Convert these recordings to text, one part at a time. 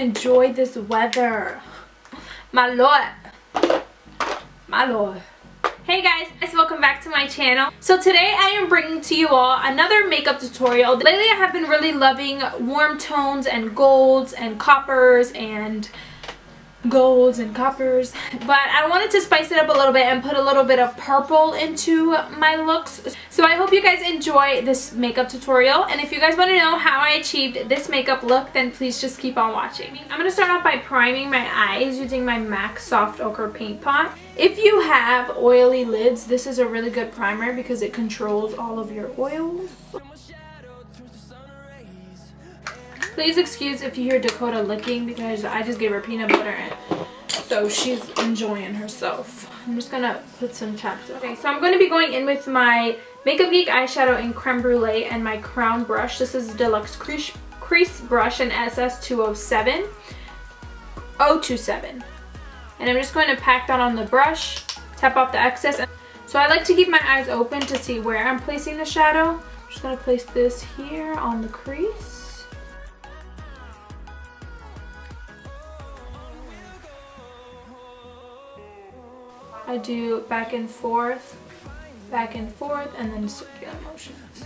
enjoy this weather. My lord. My lord. Hey guys, welcome back to my channel. So today I am bringing to you all another makeup tutorial. Lately I have been really loving warm tones and golds and coppers but I wanted to spice it up a little bit and put a little bit of purple into my looks. So I hope you guys enjoy this makeup tutorial, and if you guys want to know how I achieved this makeup look, then please just keep on watching. I'm going to start off by priming my eyes using my MAC Soft Ochre Paint Pot. If you have oily lids, this is a really good primer because it controls all of your oils. Please excuse if you hear Dakota licking because I just gave her peanut butter so she's enjoying herself. I'm just gonna put some chapstick. Okay, so I'm going to be going in with my Makeup Geek eyeshadow in Creme Brulee and my crown brush. This is Deluxe Crease Brush in SS207. 027. And I'm just going to pack that on the brush, tap off the excess. So I like to keep my eyes open to see where I'm placing the shadow. I'm just going to place this here on the crease. I do back and forth, and then circular motions.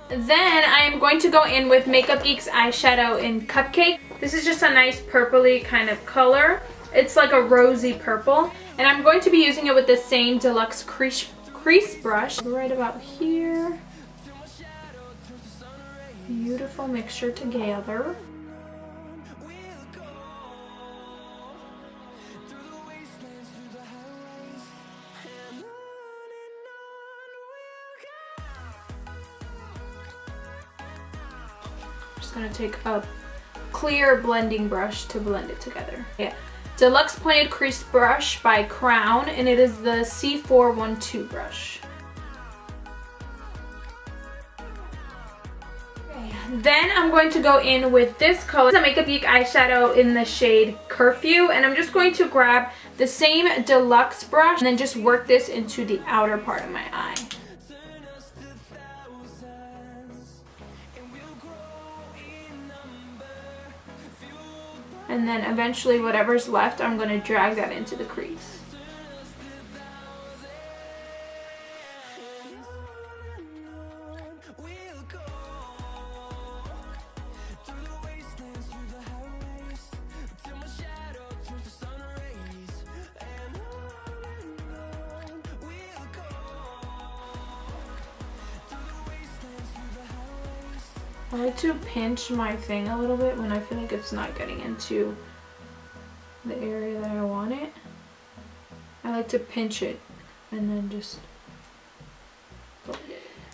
Then I am going to go in with Makeup Geek's eyeshadow in Cupcake. This is just a nice purpley kind of color. It's like a rosy purple. And I'm going to be using it with the same Deluxe Crease brush right about here. Beautiful mixture together. Just gonna take a clear blending brush to blend it together. Yeah. Deluxe Pointed Crease Brush by Crown, and it is the C412 brush. Okay. Then I'm going to go in with this color, the Makeup Geek eyeshadow in the shade Curfew, and I'm just going to grab the same deluxe brush and then just work this into the outer part of my eye. And then eventually whatever's left, I'm going to drag that into the crease. I like to pinch my thing a little bit when I feel like it's not getting into the area that I want it. I like to pinch it and then just go.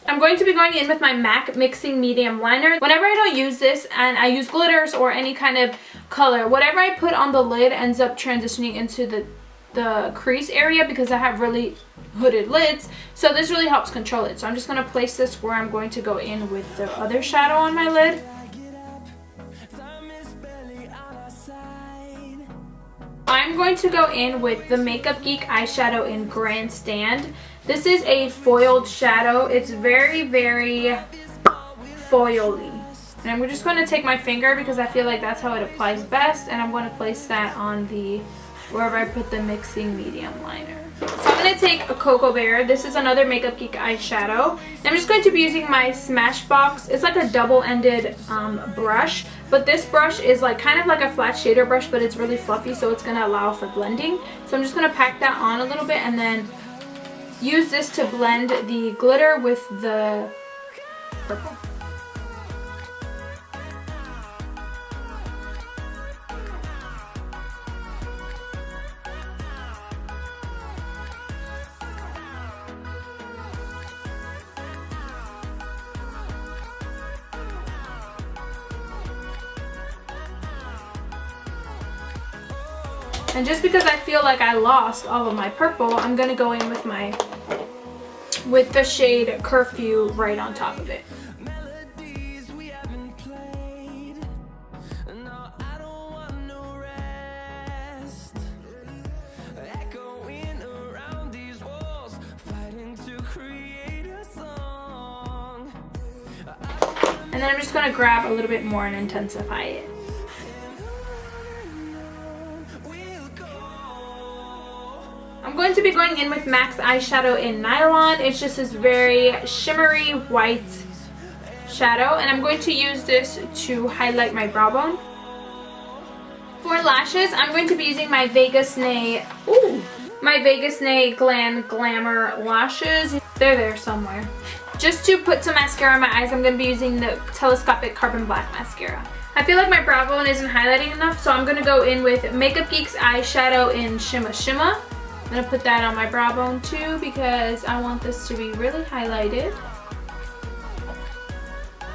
I'm going to be going in with my MAC Mixing Medium Liner. Whenever I don't use this and I use glitters or any kind of color, whatever I put on the lid ends up transitioning into the crease area because I have really hooded lids, so this really helps control it. So I'm just going to place this where I'm going to go in with the other shadow on my lid. I'm going to go in with the Makeup Geek eyeshadow in Grandstand. This is a foiled shadow. It's very, very foily. And I'm just going to take my finger because I feel like that's how it applies best, and I'm going to place that on the wherever I put the Mixing Medium Liner. So I'm going to take a Cocoa Bear. This is another Makeup Geek eyeshadow. And I'm just going to be using my Smashbox. It's like a double-ended brush, but this brush is like kind of like a flat shader brush, but it's really fluffy, so it's going to allow for blending. So I'm just going to pack that on a little bit and then use this to blend the glitter with the purple. And just because I feel like I lost all of my purple, I'm going to go in with the shade Curfew right on top of it. And then I'm just going to grab a little bit more and intensify it. I'm going to be going in with MAC's eyeshadow in Nylon. It's just this very shimmery white shadow, and I'm going to use this to highlight my brow bone. For lashes, I'm going to be using my Vegas Nay Glamour lashes. They're there somewhere. Just to put some mascara on my eyes, I'm going to be using the Telescopic Carbon Black Mascara. I feel like my brow bone isn't highlighting enough, so I'm going to go in with Makeup Geek's eyeshadow in Shimma Shimma. I'm going to put that on my brow bone too because I want this to be really highlighted.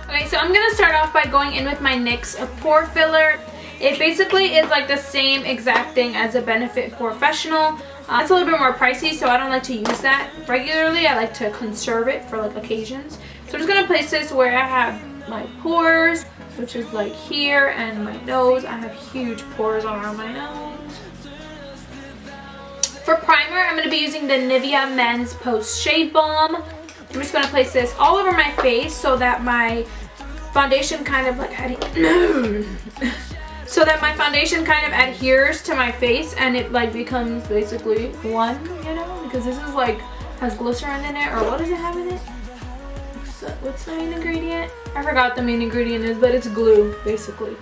Okay, so I'm going to start off by going in with my NYX Pore Filler. It basically is like the same exact thing as a Benefit Professional. It's a little bit more pricey, so I don't like to use that regularly. I like to conserve it for like occasions. So I'm just going to place this where I have my pores, which is like here, and my nose. I have huge pores around my nose. For primer, I'm going to be using the Nivea Men's Post Shave Balm. I'm just going to place this all over my face so that my foundation kind of like adheres to my face, and it like becomes basically one, you know, because this is like has glycerin in it, or what does it have in it? What's the main ingredient? I forgot the main ingredient is, but it's glue basically.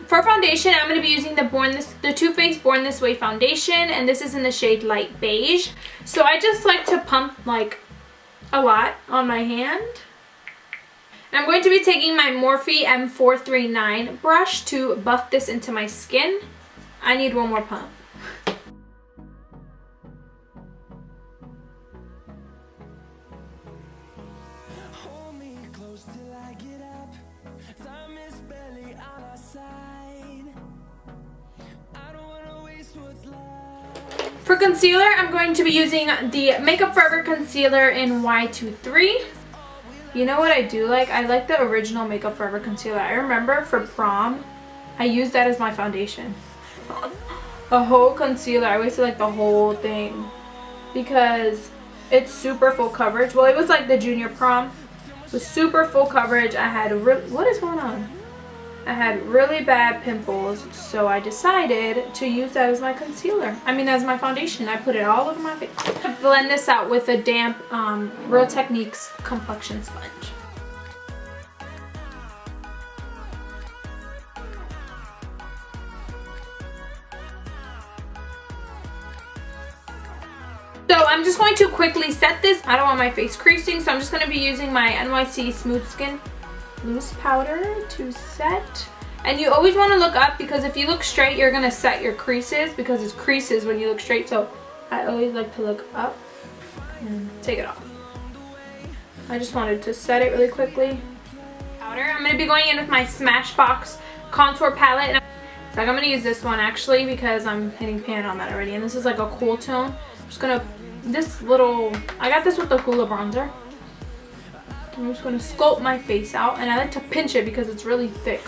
For foundation, I'm going to be using the Too Faced Born This Way foundation, and this is in the shade Light Beige. So I just like to pump like a lot on my hand. And I'm going to be taking my Morphe M439 brush to buff this into my skin. I need one more pump. For concealer, I'm going to be using the Makeup Forever concealer in Y23. You know what I do like? I like the original Makeup Forever concealer. I remember for prom, I used that as my foundation. A whole concealer. I wasted like the whole thing because it's super full coverage. Well, it was like the junior prom. It was super full coverage. I had what is going on? I had really bad pimples, so I decided to use that as my concealer. I mean, as my foundation. I put it all over my face. I blend this out with a damp Real Techniques complexion sponge. So I'm just going to quickly set this. I don't want my face creasing, so I'm just going to be using my NYX Smooth Skin loose powder to set. And you always want to look up, because if you look straight, you're going to set your creases, because it's creases when you look straight. So I always like to look up and take it off. I just wanted to set it really quickly. Powder. I'm going to be going in with my Smashbox contour palette. And I'm going to use this one actually because I'm hitting pan on that already. And this is like a cool tone. I'm just going to, I got this with the Hoola bronzer. I'm just going to sculpt my face out, and I like to pinch it because it's really thick.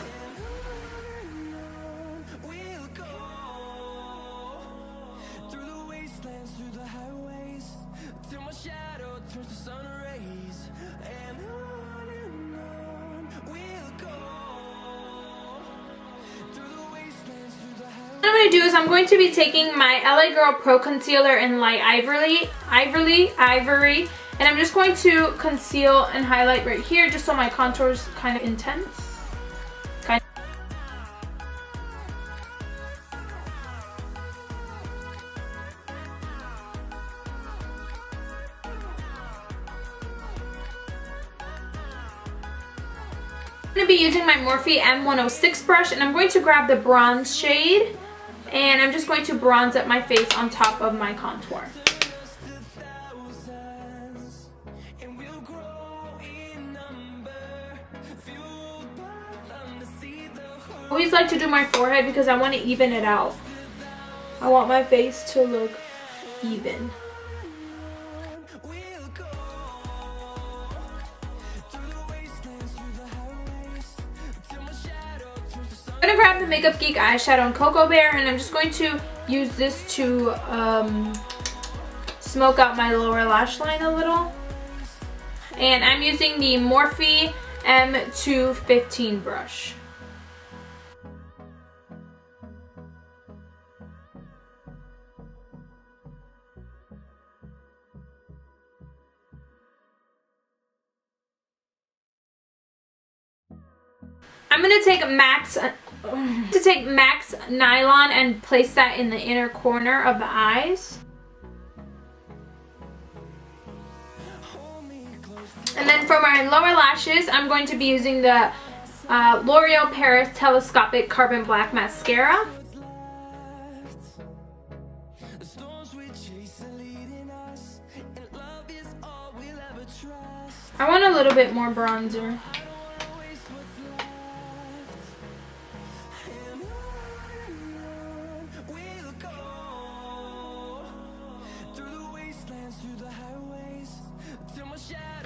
What I'm going to do is I'm going to be taking my LA Girl Pro Concealer in Light Ivory. And I'm just going to conceal and highlight right here just so my contour is kind of intense. I'm going to be using my Morphe M106 brush, and I'm going to grab the bronze shade, and I'm just going to bronze up my face on top of my contour. I always like to do my forehead because I want to even it out. I want my face to look even. I'm going to grab the Makeup Geek eyeshadow in Cocoa Bear, and I'm just going to use this to smoke out my lower lash line a little. And I'm using the Morphe M215 brush. I'm going to take MAC's Nylon and place that in the inner corner of the eyes. And then for my lower lashes, I'm going to be using the L'Oreal Paris Telescopic Carbon Black Mascara. I want a little bit more bronzer.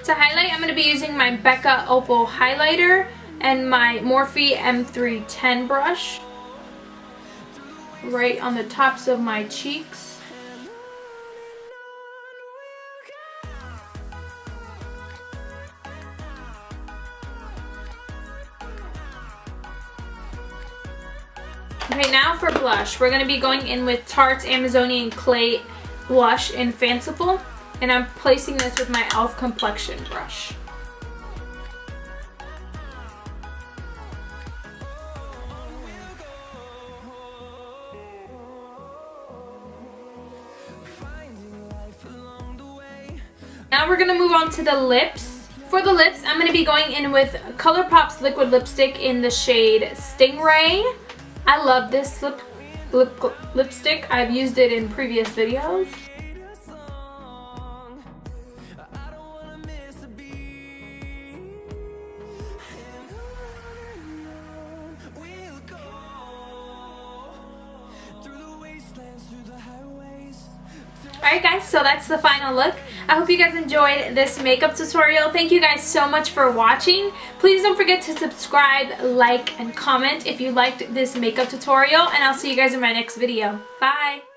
To highlight, I'm going to be using my Becca Opal highlighter and my Morphe M310 brush right on the tops of my cheeks. Okay, now for blush. We're going to be going in with Tarte's Amazonian Clay Blush in Fanciful. And I'm placing this with my e.l.f. complexion brush. Now we're going to move on to the lips. For the lips, I'm going to be going in with Colourpop's liquid lipstick in the shade Stingraye. I love this lipstick. I've used it in previous videos. Alright guys, so that's the final look. I hope you guys enjoyed this makeup tutorial. Thank you guys so much for watching. Please don't forget to subscribe, like, and comment if you liked this makeup tutorial. And I'll see you guys in my next video. Bye!